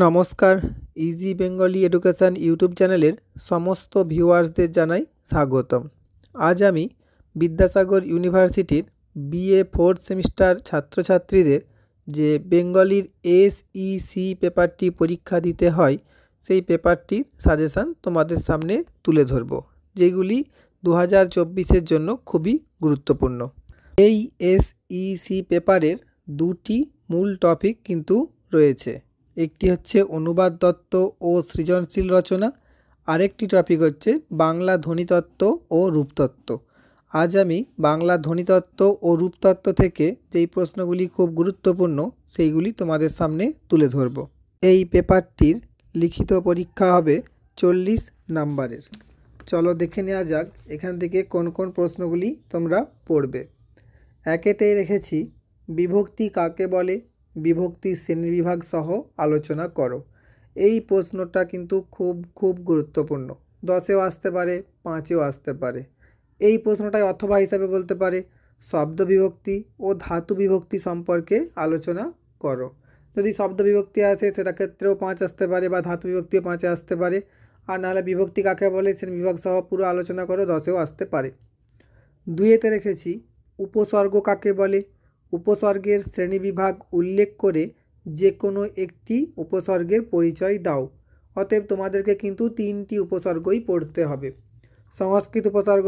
নমস্কার, easy Bengali education YouTube চ্যানেলের সমস্ত ভিউয়ার্সদের জানাই স্বাগতম। আজ আমি বিদ্যাসাগর ইউনিভার্সিটির বিএ ফোর্থ সেমিস্টার ছাত্রছাত্রীদের যে বেঙ্গলির এসইসি পেপারটি পরীক্ষা দিতে হয় সেই পেপারটির সাজেশান তোমাদের সামনে তুলে ধরব, যেগুলি 2024-এর জন্য খুবই গুরুত্বপূর্ণ। এই এসইসি পেপারের দুটি মূল টপিক কিন্তু রয়েছে। একটি হচ্ছে অনুবাদ তত্ত্ব ও সৃজনশীল রচনা, আরেকটি টপিক হচ্ছে বাংলা ধ্বনিতত্ত্ব ও রূপতত্ত্ব। আজ আমি বাংলা ধ্বনিতত্ত্ব ও রূপতত্ত্ব থেকে যেই প্রশ্নগুলি খুব গুরুত্বপূর্ণ সেইগুলি তোমাদের সামনে তুলে ধরব। এই পেপারটির লিখিত পরীক্ষা হবে 40 নাম্বারের। চলো দেখে নেওয়া যাক এখান থেকে কোন কোন প্রশ্নগুলি তোমরা পড়বে। একেতেই রেখেছি বিভক্তি কাকে বলে, বিভক্তির শ্রেণীবিভাগ সহ আলোচনা করো। এই প্রশ্নটা কিন্তু খুব গুরুত্বপূর্ণ। 10এও আসতে পারে, 5এও আসতে পারে। এই প্রশ্নটাই অথবা হিসাবে বলতে পারে শব্দ বিভক্তি ও ধাতু বিভক্তি সম্পর্কে আলোচনা করো। যদি শব্দ বিভক্তি আসে সেটা ক্ষেত্রেও 5 আসতে পারে, বা ধাতু বিভক্তিও 5-এ আসতে পারে। আর নাহলে বিভক্তি কাকে বলে শ্রেণীবিভাগ সহ পুরো আলোচনা করো, 10এও আসতে পারে। 2-এতে রেখেছি উপসর্গ কাকে বলে, উপসর্গের শ্রেণীবিভাগ উল্লেখ করে যে কোনো একটি উপসর্গের পরিচয় দাও। অতএব তোমাদেরকে কিন্তু 3টি উপসর্গই পড়তে হবে: সংস্কৃত উপসর্গ,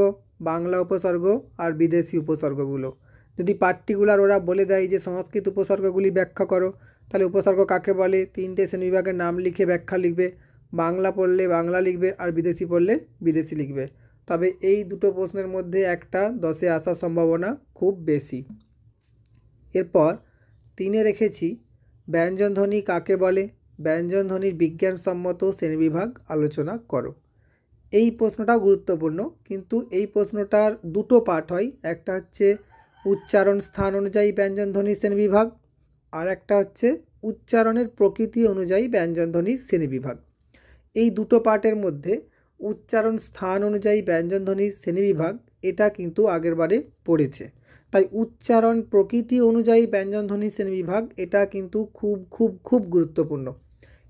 বাংলা উপসর্গ আর বিদেশি উপসর্গগুলো। যদি পার্টিকুলার ওরা বলে দেয় যে সংস্কৃত উপসর্গগুলি ব্যাখ্যা করো, তাহলে উপসর্গ কাকে বলে 3টে শ্রেণীবিভাগের নাম লিখে ব্যাখ্যা লিখবে। বাংলা পড়লে বাংলা লিখবে, আর বিদেশি পড়লে বিদেশি লিখবে। তবে এই দুটো প্রশ্নের মধ্যে একটা 10-এ আসার সম্ভাবনা খুব বেশি। এরপর 3-এ রেখেছি ব্যঞ্জনধ্বনি কাকে বলে, ব্যঞ্জনধ্বনির বিজ্ঞানসম্মত শ্রেণীবিভাগ আলোচনা করো। এই প্রশ্নটাও গুরুত্বপূর্ণ, কিন্তু এই প্রশ্নটার দুটো পার্ট হয়। একটা হচ্ছে উচ্চারণ স্থান অনুযায়ী ব্যঞ্জনধ্বনির শ্রেণীবিভাগ, আর একটা হচ্ছে উচ্চারণের প্রকৃতি অনুযায়ী ব্যঞ্জনধ্বনির শ্রেণীবিভাগ। এই দুটো পার্টের মধ্যে উচ্চারণ স্থান অনুযায়ী ব্যঞ্জনধ্বনির শ্রেণীবিভাগ এটা কিন্তু আগেরবারে পড়েছে। তাই উচ্চারণ প্রকৃতি অনুযায়ী ব্যঞ্জনধ্বনির শ্রেণীবিভাগ এটা কিন্তু খুব গুরুত্বপূর্ণ।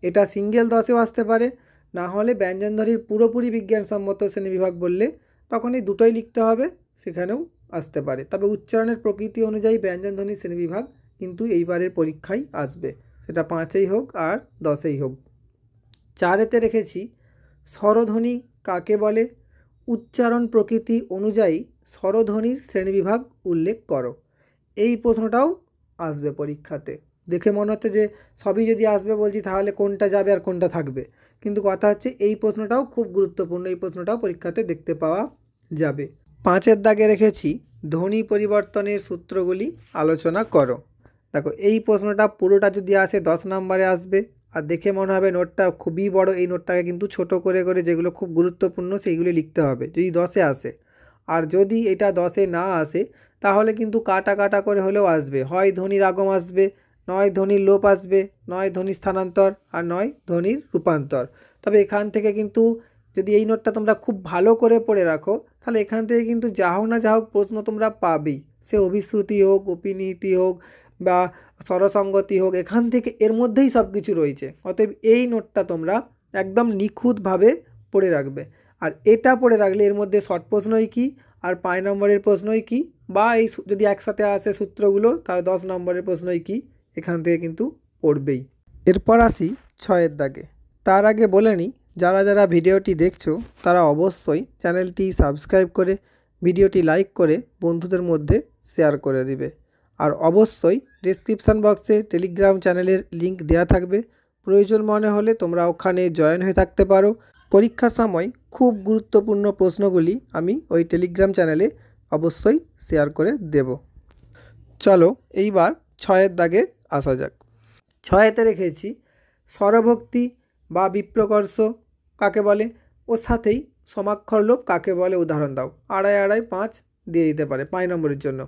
এটা সিঙ্গেল 10-এও আসতে পারে, না হলে ব্যঞ্জনধ্বনির পুরোপুরি বিজ্ঞানসম্মত শ্রেণীবিভাগ বললে তখন এই দুটোই লিখতে হবে, সেখানেও আসতে পারে। তবে উচ্চারণের প্রকৃতি অনুযায়ী ব্যঞ্জনধ্বনির শ্রেণীবিভাগ কিন্তু এইবারের পরীক্ষায় আসবে, সেটা 5-এই হোক আর 10-এই হোক। 4-এতে রেখেছি স্বরধ্বনি কাকে বলে, উচ্চারণ প্রকৃতি অনুযায়ী স্বরধ্বনির শ্রেণীবিভাগ উল্লেখ করো। এই প্রশ্নটাও আসবে পরীক্ষাতে। দেখে মনে হচ্ছে যে সবই যদি আসবে বলছি তাহলে কোনটা যাবে আর কোনটা থাকবে, কিন্তু কথা হচ্ছে এই প্রশ্নটাও খুব গুরুত্বপূর্ণ। এই প্রশ্নটাও পরীক্ষাতে দেখতে পাওয়া যাবে। 5-এর দাগে রেখেছি ধ্বনি পরিবর্তনের সূত্রগুলি আলোচনা করো। দেখো এই প্রশ্নটা পুরোটা যদি আসে 10 নম্বরে আসবে, আর দেখে মনে হবে নোটটা খুবই বড়। এই নোটটাকে কিন্তু ছোট করে যেগুলো খুব গুরুত্বপূর্ণ সেইগুলি লিখতে হবে যদি 10-এ আসে। আর যদি এটা 10-এ না আসে তাহলে কিন্তু কাটা করে হলেও আসবে। হয় ধ্বনির আগম আসবে, নয় ধ্বনির লোপ আসবে, নয় ধ্বনির স্থানান্তর, আর নয় ধ্বনির রূপান্তর। তবে এখান থেকে কিন্তু যদি এই নোটটা তোমরা খুব ভালো করে পড়ে রাখো, তাহলে এখান থেকে কিন্তু যা হোক না যা হোক প্রশ্ন তোমরা পাবেই। সে অভিশ্রুতি হোক, অপিনিহিতি হোক, বা স্বরসঙ্গতি হোক, এখান থেকে এর মধ্যেই সব কিছু রয়েছে। অতএব এই নোটটা তোমরা একদম নিখুঁতভাবে পড়ে রাখবে। আর এটা পড়ে রাখলে এর মধ্যে শর্ট প্রশ্নই কী আর 5 নম্বরের প্রশ্নই কী, বা এই যদি একসাথে আসে সূত্রগুলো তাহলে 10 নম্বরের প্রশ্নই কী, এখান থেকে কিন্তু পড়বেই। এরপর আসি 6-এর দাগে। তার আগে বলে নিই, যারা ভিডিওটি দেখছো তারা অবশ্যই চ্যানেলটি সাবস্ক্রাইব করে ভিডিওটি লাইক করে বন্ধুদের মধ্যে শেয়ার করে দিবে। আর অবশ্যই ডেসক্রিপশান বক্সে টেলিগ্রাম চ্যানেলের লিঙ্ক দেওয়া থাকবে, প্রয়োজন মনে হলে তোমরা ওখানে জয়েন হয়ে থাকতে পারো। পরীক্ষার সময় খুব গুরুত্বপূর্ণ প্রশ্নগুলি আমি ওই টেলিগ্রাম চ্যানেলে অবশ্যই শেয়ার করে দেব। চলো এইবার 6-এর দাগে আসা যাক। 6-এতে রেখেছি স্বরভক্তি বা বিপ্রকর্ষ কাকে বলে, ওর সাথেই সমাক্ষর লোপ কাকে বলে উদাহরণ দাও। 2.5 5 দিয়ে দিতে পারে 5 নম্বরের জন্য।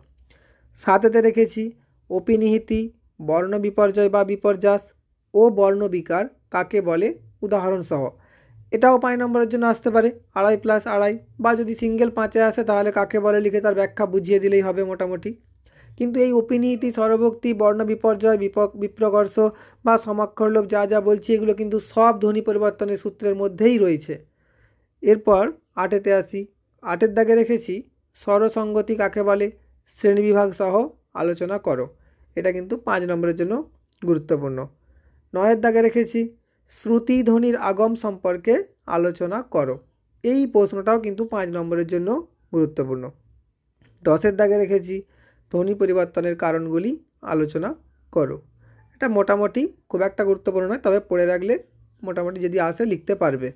7-এতে রেখেছি অপিনিহিতি, বর্ণ বিপর্যয় বা বিপর্যাস ও বর্ণবিকার কাকে বলে উদাহরণ সহ। এটাও 5 নম্বরের জন্য আসতে পারে 2.5 + 2.5, বা যদি সিঙ্গেল 5-এ আসে তাহলে কাকে বলে লিখে তার ব্যাখ্যা বুঝিয়ে দিলেই হবে মোটামুটি। কিন্তু এই অপিনিহিতি, স্বরভক্তি, বর্ণ বিপর্যয়, বিপ্রকর্ষ বা সমাক্ষরলোপ যা যা বলছি এগুলো কিন্তু সব ধ্বনি পরিবর্তনের সূত্রের মধ্যেই রয়েছে। এরপর 8-এতে আসি। 8-এর দাগে রেখেছি স্বরসঙ্গতি কাকে বলে, শ্রেণীবিভাগ সহ আলোচনা করো। এটা কিন্তু 5 নম্বরের জন্য গুরুত্বপূর্ণ। 9-এর দাগে রেখেছি শ্রুতি ধ্বনির আগম সম্পর্কে আলোচনা করো। এই প্রশ্নটাও কিন্তু 5 নম্বরের জন্য গুরুত্বপূর্ণ। 10-এর দাগে রেখেছি ধ্বনি পরিবর্তনের কারণগুলি আলোচনা করো। এটা মোটামুটি খুব একটা গুরুত্বপূর্ণ নয়, তবে পড়ে রাখলে মোটামুটি যদি আসে লিখতে পারবে।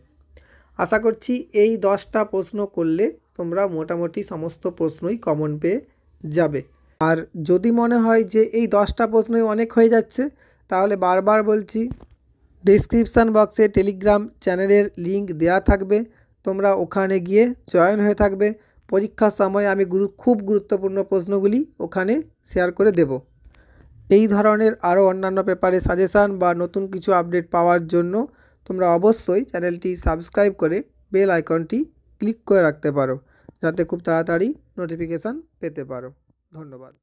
আশা করছি এই 10টা প্রশ্ন করলে তোমরা মোটামুটি সমস্ত প্রশ্নই কমন পেয়ে যাবে। আর যদি মনে হয় যে এই 10টা প্রশ্নই অনেক হয়ে যাচ্ছে, তাহলে বারবার বলছি ডেসক্রিপশান বক্সে টেলিগ্রাম চ্যানেলের লিঙ্ক দেওয়া থাকবে, তোমরা ওখানে গিয়ে জয়েন হয়ে থাকবে। পরীক্ষার সময় আমি খুব গুরুত্বপূর্ণ প্রশ্নগুলি ওখানে শেয়ার করে দেব। এই ধরনের আরও অন্যান্য পেপারে সাজেশান বা নতুন কিছু আপডেট পাওয়ার জন্য তোমরা অবশ্যই চ্যানেলটি সাবস্ক্রাইব করে বেল আইকনটি ক্লিক করে রাখতে পারো, যাতে খুব তাড়াতাড়ি নোটিফিকেশান পেতে পারো। ধন্যবাদ।